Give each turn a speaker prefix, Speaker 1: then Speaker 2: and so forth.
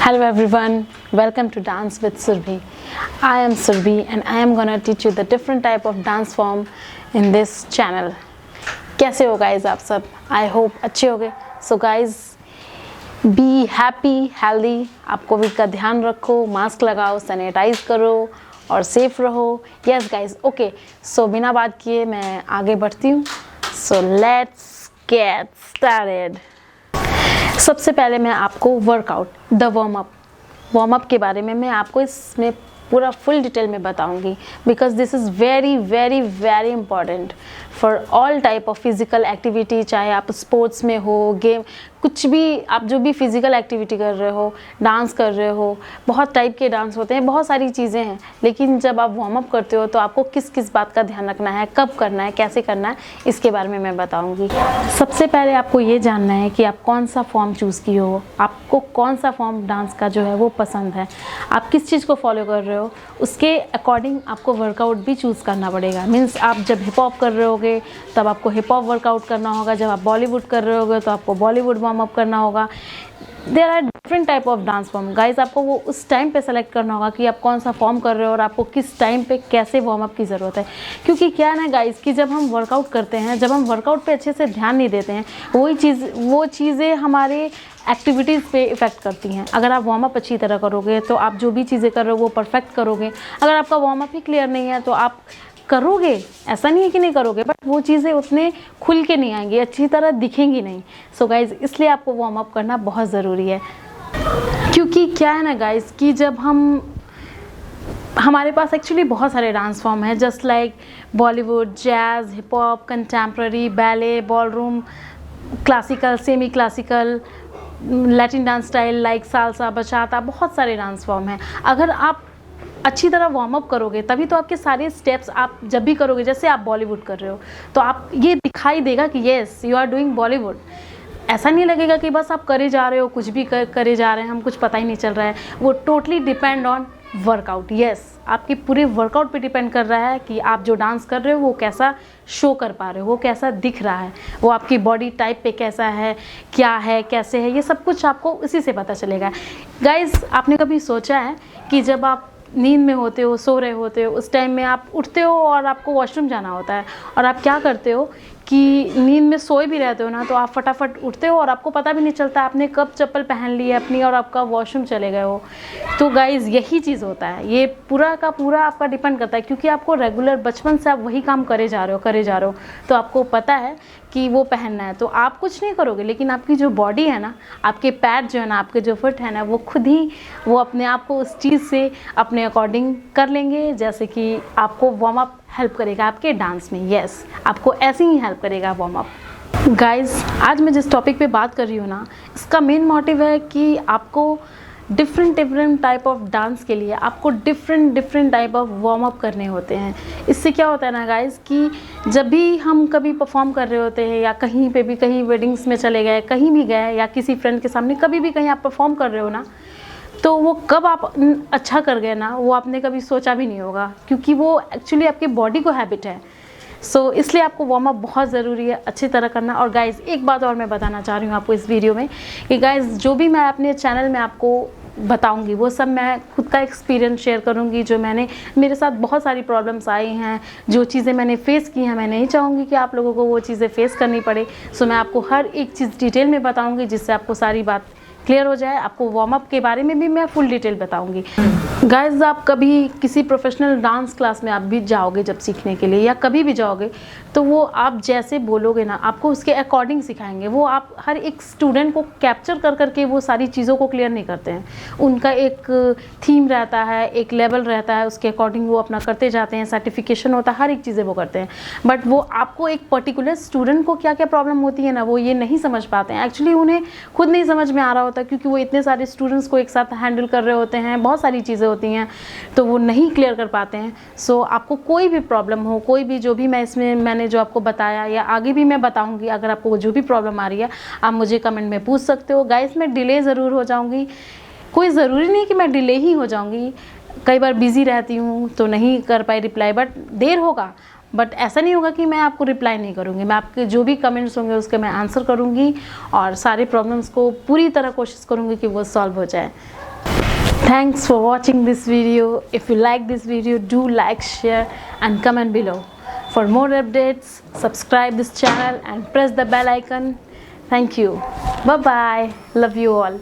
Speaker 1: Hello everyone, welcome to Dance with Surbhi. I am Surbhi and I am gonna teach you the different type of dance form in this channel. कैसे हो guys आप सब? I hope अच्छे होगे. So guys, be happy, healthy. आप Covid का ध्यान रखो, मास्क लगाओ, सैनिटाइज करो और सेफ रहो. Yes guys, okay. So बिना बात किए मैं आगे बढ़ती हूँ. So let's get started. सबसे पहले मैं आपको वर्कआउट द वार्म अप के बारे में मैं आपको इसमें पूरा फुल डिटेल में बताऊंगी because this is very very very important for all type of physical activity. चाहे आप स्पोर्ट्स में हो, गेम, कुछ भी आप जो भी फिज़िकल एक्टिविटी कर रहे हो, डांस कर रहे हो, बहुत टाइप के डांस होते हैं, बहुत सारी चीज़ें हैं. लेकिन जब आप वार्म अप करते हो तो आपको किस किस बात का ध्यान रखना है, कब करना है, कैसे करना है, इसके बारे में मैं बताऊंगी. सबसे पहले आपको ये जानना है कि आप कौन सा फॉर्म चूज़ किए हो, आपको कौन सा फॉर्म डांस का जो है वो पसंद है, आप किस चीज़ को फॉलो कर रहे हो, उसके अकॉर्डिंग आपको वर्कआउट भी चूज़ करना पड़ेगा. मीन्स आप जब हिप हॉप कर रहे होगे तब आपको हिप हॉप वर्कआउट करना होगा, जब आप बॉलीवुड कर रहे होगे तो आपको बॉलीवुड वार्म अप करना होगा. There are different type of dance form guys. आपको वो उस टाइम पे सेलेक्ट करना होगा कि आप कौन सा फॉर्म कर रहे हो और आपको किस टाइम पे कैसे वार्म अप की ज़रूरत है. क्योंकि क्या है ना गाइज कि जब हम वर्कआउट करते हैं, जब हम वर्कआउट पे अच्छे से ध्यान नहीं देते हैं, वो चीज़ें हमारे एक्टिविटीज़ पे इफ़ेक्ट करती हैं. अगर आप वार्म अप अच्छी तरह करोगे तो आप जो भी चीज़ें कर रहे हो वो परफेक्ट करोगे. अगर आपका वार्म अप ही क्लियर नहीं है तो आप करोगे, ऐसा नहीं है कि नहीं करोगे, बट वो चीज़ें उतने खुल के नहीं आएंगी, अच्छी तरह दिखेंगी नहीं. सो गाइज़, इसलिए आपको वार्म अप करना बहुत ज़रूरी है. क्योंकि क्या है ना गाइज़ कि जब हमारे पास एक्चुअली बहुत सारे डांस फॉर्म हैं, just like Bollywood, jazz, hip hop, contemporary, ballet, ballroom, classical, semi classical, Latin dance style like salsa, बचाता, बहुत सारे डांस फॉर्म हैं. अगर आप अच्छी तरह वार्म अप करोगे तभी तो आपके सारे स्टेप्स आप जब भी करोगे, जैसे आप बॉलीवुड कर रहे हो तो आप ये दिखाई देगा कि yes you are doing Bollywood. ऐसा नहीं लगेगा कि बस आप करे जा रहे हो, कुछ भी करे जा रहे हैं, हम कुछ पता ही नहीं चल रहा है. वो totally depend on workout. Yes, आपके पूरे वर्कआउट पे डिपेंड कर रहा है कि आप जो डांस कर रहे हो वो कैसा शो कर पा रहे हो, वो कैसा दिख रहा है, वो आपकी बॉडी टाइप पे कैसा है, क्या है, कैसे है, ये सब कुछ आपको इसी से पता चलेगा. गाइज, आपने कभी सोचा है कि जब आप नींद में होते हो, सो रहे होते हो, उस टाइम में आप उठते हो और आपको वॉशरूम जाना होता है और आप क्या करते हो कि नींद में सोए भी रहते हो ना, तो आप फटाफट उठते हो और आपको पता भी नहीं चलता आपने कब चप्पल पहन ली है अपनी और आपका वॉशरूम चले गए हो. तो गाइज़, यही चीज़ होता है. ये पूरा का पूरा आपका डिपेंड करता है क्योंकि आपको रेगुलर बचपन से आप वही काम करे जा रहे हो तो आपको पता है कि वो पहनना है. तो आप कुछ नहीं करोगे, लेकिन आपकी जो बॉडी है ना, आपके पैर जो है ना, आपके जो फुट है ना, वो खुद ही वो अपने आप को उस चीज़ से अपने अकॉर्डिंग कर लेंगे, जैसे कि आपको वार्म अप हेल्प करेगा आपके डांस में. यस, आपको ऐसे ही हेल्प करेगा वार्म अप. गाइज, आज मैं जिस टॉपिक पे बात कर रही हूँ ना, इसका मेन मोटिव है कि आपको डिफरेंट टाइप ऑफ डांस के लिए आपको different type of warm up करने होते हैं. इससे क्या होता है ना गाइज कि जब भी हम कभी परफॉर्म कर रहे होते हैं या कहीं पे भी, कहीं वेडिंग्स में चले गए, कहीं भी गए या किसी फ्रेंड के सामने कभी भी कहीं आप परफॉर्म कर रहे हो ना, तो वो कब आप अच्छा कर गए ना, वो आपने कभी सोचा भी नहीं होगा क्योंकि वो एक्चुअली आपकी बॉडी को हैबिट है. सो इसलिए आपको वार्म अप बहुत ज़रूरी है अच्छी तरह करना. और गाइज़, एक बात और मैं बताना चाह रही हूँ आपको इस वीडियो में कि गाइज़, जो भी मैं अपने चैनल में आपको बताऊंगी वो सब मैं खुद का एक्सपीरियंस शेयर करूंगी. जो मेरे साथ बहुत सारी प्रॉब्लम्स आई हैं, जो चीज़ें मैंने फेस की हैं, मैं नहीं चाहूँगी कि आप लोगों को वो चीज़ें फेस करनी पड़े. सो मैं आपको हर एक चीज़ डिटेल में बताऊँगी जिससे आपको सारी बात क्लियर हो जाए. आपको वार्म अप के बारे में भी मैं फुल डिटेल बताऊंगी. गाइज, आप कभी किसी प्रोफेशनल डांस क्लास में आप भी जाओगे जब सीखने के लिए, या कभी भी जाओगे, तो वो आप जैसे बोलोगे ना, आपको उसके अकॉर्डिंग सिखाएंगे. वो आप हर एक स्टूडेंट को कैप्चर कर करके वो सारी चीज़ों को क्लियर नहीं करते हैं. उनका एक थीम रहता है, एक लेवल रहता है, उसके अकॉर्डिंग वो अपना करते जाते हैं. सर्टिफिकेशन होता है, हर एक चीज़ें वो करते हैं. बट वो आपको एक पर्टिकुलर स्टूडेंट को क्या क्या प्रॉब्लम होती है ना, वो ये नहीं समझ पाते हैं. एक्चुअली उन्हें खुद नहीं समझ में आ रहा होता क्योंकि वो इतने सारे स्टूडेंट्स को एक साथ हैंडल कर रहे होते हैं, बहुत सारी चीज़ें होती हैं, तो वो नहीं क्लियर कर पाते हैं. सो आपको कोई भी प्रॉब्लम हो, कोई भी जो भी मैंने जो आपको बताया या आगे भी मैं बताऊंगी, अगर आपको जो भी प्रॉब्लम आ रही है आप मुझे कमेंट में पूछ सकते हो. गाइस, मैं डिले ज़रूर हो जाऊंगी, कोई ज़रूरी नहीं कि मैं डिले ही हो जाऊंगी. कई बार बिज़ी रहती हूँ तो नहीं कर पाई रिप्लाई, बट देर होगा. बट ऐसा नहीं होगा कि मैं आपको रिप्लाई नहीं करूँगी. मैं आपके जो भी कमेंट्स होंगे उसके मैं आंसर करूँगी और सारे प्रॉब्लम्स को पूरी तरह कोशिश करूँगी कि वो सॉल्व हो जाए. Thanks for watching this video. If you like this video, do like, share and comment below. For more updates, subscribe this channel and press the bell icon. Thank you. Bye bye. Love you all.